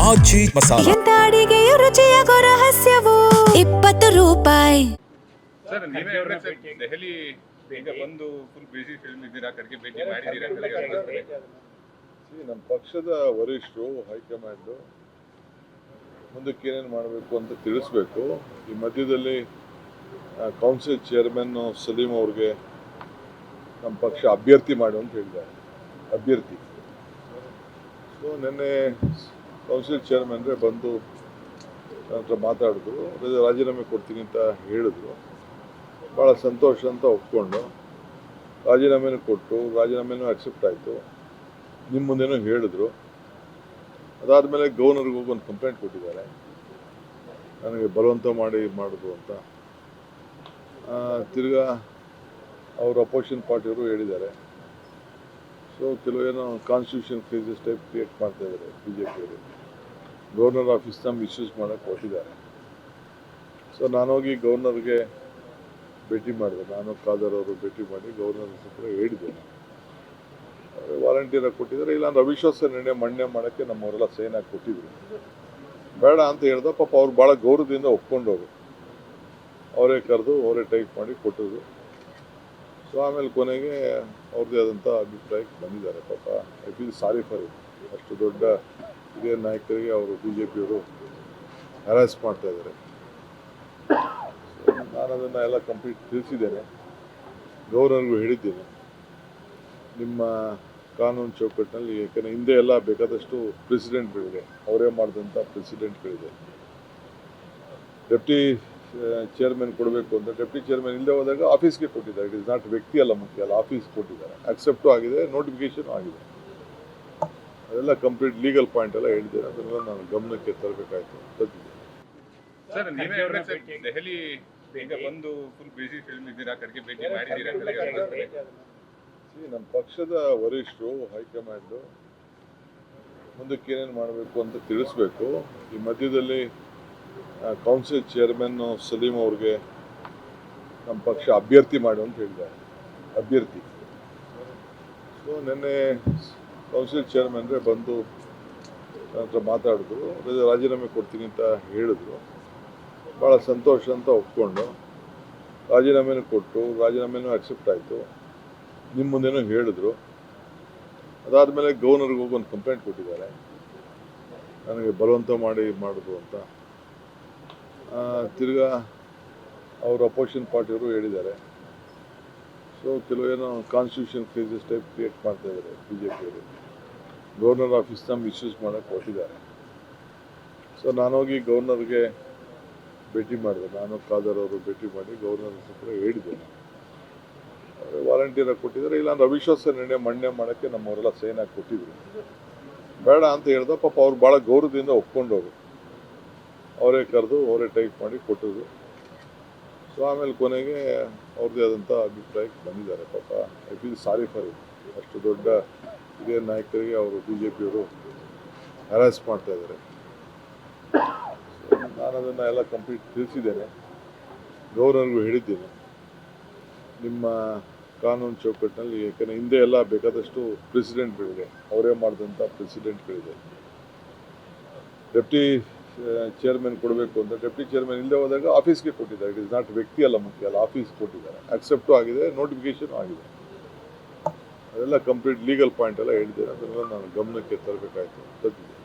ಆಚಿ ಮಸಾಲ. ಎಂತ ಅಡಿಗೆಯ ರುಚಿಯಾಗೋ ರಹಸ್ಯವು 20 ರೂಪಾಯಿ. ಸರ್ ನೀವೇ ಹೇಳಿದ್ರೆ ಸರ್ ದೆಹಲಿ ಈಗ ಬಂದು ಫುಲ್ ಬಿಸಿ ಫಿಲ್ಮ್ ಇದ್ದೀರಾ, ಕಡೆಗೆ ಭೇಟಿ ಮಾಡಿದ್ದೀರಾ ಅಂತ ಹೇಳಿದ್ರೆ ನಮ್ಮ ಪಕ್ಷದ ವರಿಷ್ಠರು ಹೈಕಮಾಂಡು ಮುಂದಕ್ಕೆ ಏನೇನು ಮಾಡಬೇಕು ಅಂತ ತಿಳಿಸ್ಬೇಕು. ಈ ಮಧ್ಯದಲ್ಲಿ ಕೌನ್ಸಿಲ್ ಚೇರ್ಮನ್ ಸಲೀಂ ಅವ್ರಿಗೆ ನಮ್ಮ ಪಕ್ಷ ಅಭ್ಯರ್ಥಿ ಮಾಡು ಅಂತ ಹೇಳಿದ್ದಾರೆ. ಅಭ್ಯರ್ಥಿ ಸೊ ನಿನ್ನೆ ಕೌನ್ಸಿಲ್ ಚೇರ್ಮನ್ರೆ ಬಂದು ನನ್ನ ಹತ್ರ ಮಾತಾಡಿದ್ರು, ರಾಜೀನಾಮೆ ಕೊಡ್ತೀನಿ ಅಂತ ಹೇಳಿದ್ರು. ಭಾಳ ಸಂತೋಷ ಅಂತ ಒಪ್ಕೊಂಡು ರಾಜೀನಾಮೆನೂ ಕೊಟ್ಟು ರಾಜೀನಾಮೆನೂ ಅಕ್ಸೆಪ್ಟ್ ಆಯಿತು. ನಿಮ್ಮ ಮುಂದೆನೂ ಹೇಳಿದ್ರು. ಅದಾದಮೇಲೆ ಗವರ್ನರ್ಗೆ ಹೋಗಿ ಒಂದು ಕಂಪ್ಲೇಂಟ್ ಕೊಟ್ಟಿದ್ದಾರೆ, ನನಗೆ ಬಲವಂತ ಮಾಡಿದ್ರು ಅಂತ. ತಿರ್ಗಾ ಅವರು ಅಪೋಸಿಷನ್ ಪಾರ್ಟಿಯವರು ಹೇಳಿದ್ದಾರೆ. ಸೊ ಕೆಲವೇನೋ ಕಾನ್ಸ್ಟಿಟ್ಯೂಷನ್ ಕ್ರೈಸಿಸ್ ಟೈಪ್ ಕ್ರಿಯೇಟ್ ಮಾಡ್ತಾ ಇದ್ದಾರೆ ಬಿ ಜೆ ಪಿಯವರು. ಗವರ್ನರ್ ಆಫೀಸ್ನ ಮಿಸ್ಯೂಸ್ ಮಾಡೋಕ್ಕೆ ಕೊಟ್ಟಿದ್ದಾರೆ. ಸೊ ನಾನೋಗಿ ಗವರ್ನರ್ಗೆ ಭೇಟಿ ಮಾಡಿದೆ, ನಾನು ಖಾದರ್ ಅವರು ಭೇಟಿ ಮಾಡಿ ಗವರ್ನರ್ ಹತ್ರ ಹೇಳಿದ್ದೇನೆ. ವಾಲಂಟಿಯರಾಗಿ ಕೊಟ್ಟಿದ್ದಾರೆ. ಇಲ್ಲಾಂದ್ರೆ ಅವಿಶ್ವಾಸ ನಿರ್ಣಯ ಮಂಡನೆ ಮಾಡೋಕ್ಕೆ ನಮ್ಮವರೆಲ್ಲ ಸೈನ್ ಹಾಕಿ ಕೊಟ್ಟಿದ್ರು. ಬೇಡ ಅಂತ ಹೇಳ್ದ. ಪಾಪ ಅವ್ರು ಭಾಳ ಗೌರವದಿಂದ ಒಪ್ಕೊಂಡವರು, ಅವರೇ ಕರೆದು ಅವರೇ ಟೈಪ್ ಮಾಡಿ ಕೊಟ್ಟಿದ್ರು. ಸೊ ಆಮೇಲೆ ಕೊನೆಗೆ ಅವ್ರದ್ದೇ ಆದಂಥ ಅಭಿಪ್ರಾಯಕ್ಕೆ ಬಂದಿದ್ದಾರೆ. ಪಾಪ I feel sorry for it. ಅಷ್ಟು ದೊಡ್ಡ ಹಿರಿಯ ನಾಯಕರಿಗೆ ಅವರು ಬಿ ಜೆ ಪಿಯವರು ಹ್ಯಾರಾಸ್ ಮಾಡ್ತಾ ಇದ್ದಾರೆ. ನಾನು ಅದನ್ನು ಎಲ್ಲ ಕಂಪ್ಲೀಟ್ ತಿಳಿಸಿದ್ದೇನೆ, ಗವರ್ನರ್ಗೂ ಹೇಳಿದ್ದೇನೆ. ನಿಮ್ಮ ಕಾನೂನು ಚೌಕಟ್ಟಿನಲ್ಲಿ, ಯಾಕಂದರೆ ಹಿಂದೆ ಎಲ್ಲ ಬೇಕಾದಷ್ಟು ಪ್ರೆಸಿಡೆಂಟ್ಗಳಿದೆ, ಅವರೇ ಮಾಡಿದಂಥ ಪ್ರೆಸಿಡೆಂಟ್ಗಳಿದೆ. ಡೆಪ್ಟಿ ಚೇರ್ಮನ್ ಕೊಡಬೇಕು ಅಂತ ಡೆಪ್ಟಿ ಚೇರ್ಮನ್ ಇಲ್ಲದೆ ಹೋದಾಗ ಆಫೀಸ್ಗೆ ಕೊಟ್ಟಿದ್ದಾರೆ. ಇಟ್ ಇಸ್ ನಾಟ್ ವ್ಯಕ್ತಿ ಅಲ್ಲ ಮುಖ್ಯ ಅಲ್ಲ, ಆಫೀಸ್ ಕೊಟ್ಟಿದ್ದಾರೆ. ಅಕ್ಸೆಪ್ಟು ಆಗಿದೆ, ನೋಟಿಫಿಕೇಶನ್ ಆಗಿದೆ. ಅದೆಲ್ಲ ಕಂಪ್ಲೀಟ್ ಲೀಗಲ್ ಪಾಯಿಂಟ್ ಎಲ್ಲ ಹೇಳಿದ್ದೇನೆ. ಅದನ್ನೆಲ್ಲ ನಾನು ಗಮನಕ್ಕೆ ತರಬೇಕಾಯ್ತು. ತಂದಿದ್ದೆ. ಸರ್ ನೀವೇ ಹೇಳಿದ್ರೆ ಸರ್ ದೆಹಲಿ ಈಗ ಬಂದು ಫುಲ್ ಬಿಸಿ ಫಿಲ್ಮ್ ಇದ್ದೀರಾ, ಕಡೆಗೆ ಭೇಟಿ ಮಾಡಿದ್ದೀರಾ ಅಂತ ಹೇಳಿದ್ರೆ ನಮ್ಮ ಪಕ್ಷದ ವರಿಷ್ಠರು ಹೈಕಮಾಂಡು ಮುಂದಕ್ಕೆ ಏನೇನು ಮಾಡಬೇಕು ಅಂತ ತಿಳಿಸ್ಬೇಕು. ಈ ಮಧ್ಯದಲ್ಲಿ ಕೌನ್ಸಿಲ್ ಚೇರ್ಮನ್ ಸಲೀಂ ಅವ್ರಿಗೆ ನಮ್ಮ ಪಕ್ಷ ಅಭ್ಯರ್ಥಿ ಮಾಡು ಅಂತ ಹೇಳಿದ್ದಾರೆ. ಅಭ್ಯರ್ಥಿ ಸೊ ನಿನ್ನೆ ಕೌನ್ಸಿಲ್ ಚೇರ್ಮನ್ರೆ ಬಂದು ನನ್ನ ಹತ್ರ ಮಾತಾಡಿದ್ರು, ರಾಜೀನಾಮೆ ಕೊಡ್ತೀನಿ ಅಂತ ಹೇಳಿದ್ರು. ಭಾಳ ಸಂತೋಷ ಅಂತ ಒಪ್ಕೊಂಡು ರಾಜೀನಾಮೆನೂ ಕೊಟ್ಟು ರಾಜೀನಾಮೆನೂ ಅಕ್ಸೆಪ್ಟ್ ಆಯಿತು. ನಿಮ್ಮ ಮುಂದೆನೂ ಹೇಳಿದ್ರು. ಅದಾದಮೇಲೆ ಗವರ್ನರ್ಗೆ ಹೋಗಿ ಒಂದು ಕಂಪ್ಲೇಂಟ್ ಕೊಟ್ಟಿದ್ದಾರೆ, ನನಗೆ ಬಲವಂತ ಮಾಡಿದ್ರು ಅಂತ. ತಿರ್ಗಾ ಅವರು ಅಪೋಸಿಷನ್ ಪಾರ್ಟಿಯವರು ಹೇಳಿದ್ದಾರೆ. ಸೊ ಕೆಲವೇನೋ ಕಾನ್ಸ್ಟಿಟ್ಯೂಷನ್ ಕ್ರೈಸಿಸ್ ಟೈಪ್ ಕ್ರಿಯೇಟ್ ಮಾಡ್ತಾ ಇದ್ದಾರೆ ಬಿ ಜೆ ಪಿಯವರು. ಗವರ್ನರ್ ಆಫೀಸ್ನ ಮಿಸ್ಯೂಸ್ ಮಾಡೋಕ್ಕೆ ಕೊಟ್ಟಿದ್ದಾರೆ. ಸೊ ನಾನೋಗಿ ಗವರ್ನರ್ಗೆ ಭೇಟಿ ಮಾಡಿದೆ, ನಾನು ಖಾದರ್ ಅವರು ಭೇಟಿ ಮಾಡಿ ಗವರ್ನರ್ ಹತ್ರ ಹೇಳಿದ್ದೇನೆ. ವಾಲಂಟಿಯರಾಗಿ ಕೊಟ್ಟಿದ್ದಾರೆ. ಇಲ್ಲಾಂದ್ರೆ ಅವಿಶ್ವಾಸ ನಿರ್ಣಯ ಮಂಡನೆ ಮಾಡೋಕ್ಕೆ ನಮ್ಮವರೆಲ್ಲ ಸೈನ್ ಹಾಕಿ ಕೊಟ್ಟಿದ್ರು. ಬೇಡ ಅಂತ ಹೇಳ್ದ. ಪಾಪ ಅವ್ರು ಭಾಳ ಗೌರವದಿಂದ ಒಪ್ಕೊಂಡವರು, ಅವರೇ ಕರೆದು ಅವರೇ ಟೈಪ್ ಮಾಡಿ ಕೊಟ್ಟಿದ್ರು. ಸೊ ಆಮೇಲೆ ಕೊನೆಗೆ ಅವ್ರದ್ದೇ ಆದಂಥ ಅಭಿಪ್ರಾಯಕ್ಕೆ ಬಂದಿದ್ದಾರೆ. ಪಾಪ I feel sorry for it. ಅಷ್ಟು ದೊಡ್ಡ ಹಿರಿಯ ನಾಯಕರಿಗೆ ಅವರು ಬಿ ಜೆ ಪಿಯವರು ಹ್ಯಾರಾಸ್ ಮಾಡ್ತಾ ಇದ್ದಾರೆ. ನಾನು ಅದನ್ನು ಎಲ್ಲ ಕಂಪ್ಲೀಟ್ ತಿಳಿಸಿದ್ದೇನೆ, ಗವರ್ನರ್ಗೂ ಹೇಳಿದ್ದೇನೆ. ನಿಮ್ಮ ಕಾನೂನು ಚೌಕಟ್ಟಿನಲ್ಲಿ, ಯಾಕಂದರೆ ಹಿಂದೆ ಎಲ್ಲ ಬೇಕಾದಷ್ಟು ಪ್ರೆಸಿಡೆಂಟ್ಗಳಿದೆ, ಅವರೇ ಮಾಡಿದಂಥ ಪ್ರೆಸಿಡೆಂಟ್ಗಳಿದೆ. ಡೆಪ್ಟಿ ಚೇರ್ಮನ್ ಕೊಡಬೇಕು ಅಂತ ಡೆಪ್ಟಿ ಚೇರ್ಮನ್ ಇಲ್ಲದೆ ಹೋದಾಗ ಆಫೀಸ್ಗೆ ಕೊಟ್ಟಿದ್ದಾರೆ. ಇಟ್ ಇಸ್ ನಾಟ್ ವ್ಯಕ್ತಿ ಅಲ್ಲ ಮುಖ್ಯ ಅಲ್ಲ, ಆಫೀಸ್ ಕೊಟ್ಟಿದ್ದಾರೆ. ಅಕ್ಸೆಪ್ಟು ಆಗಿದೆ, ನೋಟಿಫಿಕೇಶನ್ ಆಗಿದೆ. ಅದೆಲ್ಲ ಕಂಪ್ಲೀಟ್ ಲೀಗಲ್ ಪಾಯಿಂಟ್ ಎಲ್ಲ ಹೇಳಿದ್ದೇನೆ. ಅದನ್ನೆಲ್ಲ ನಾನು ಗಮನಕ್ಕೆ ತರಬೇಕಾಯ್ತು. ತಂದಿದ್ದೆ.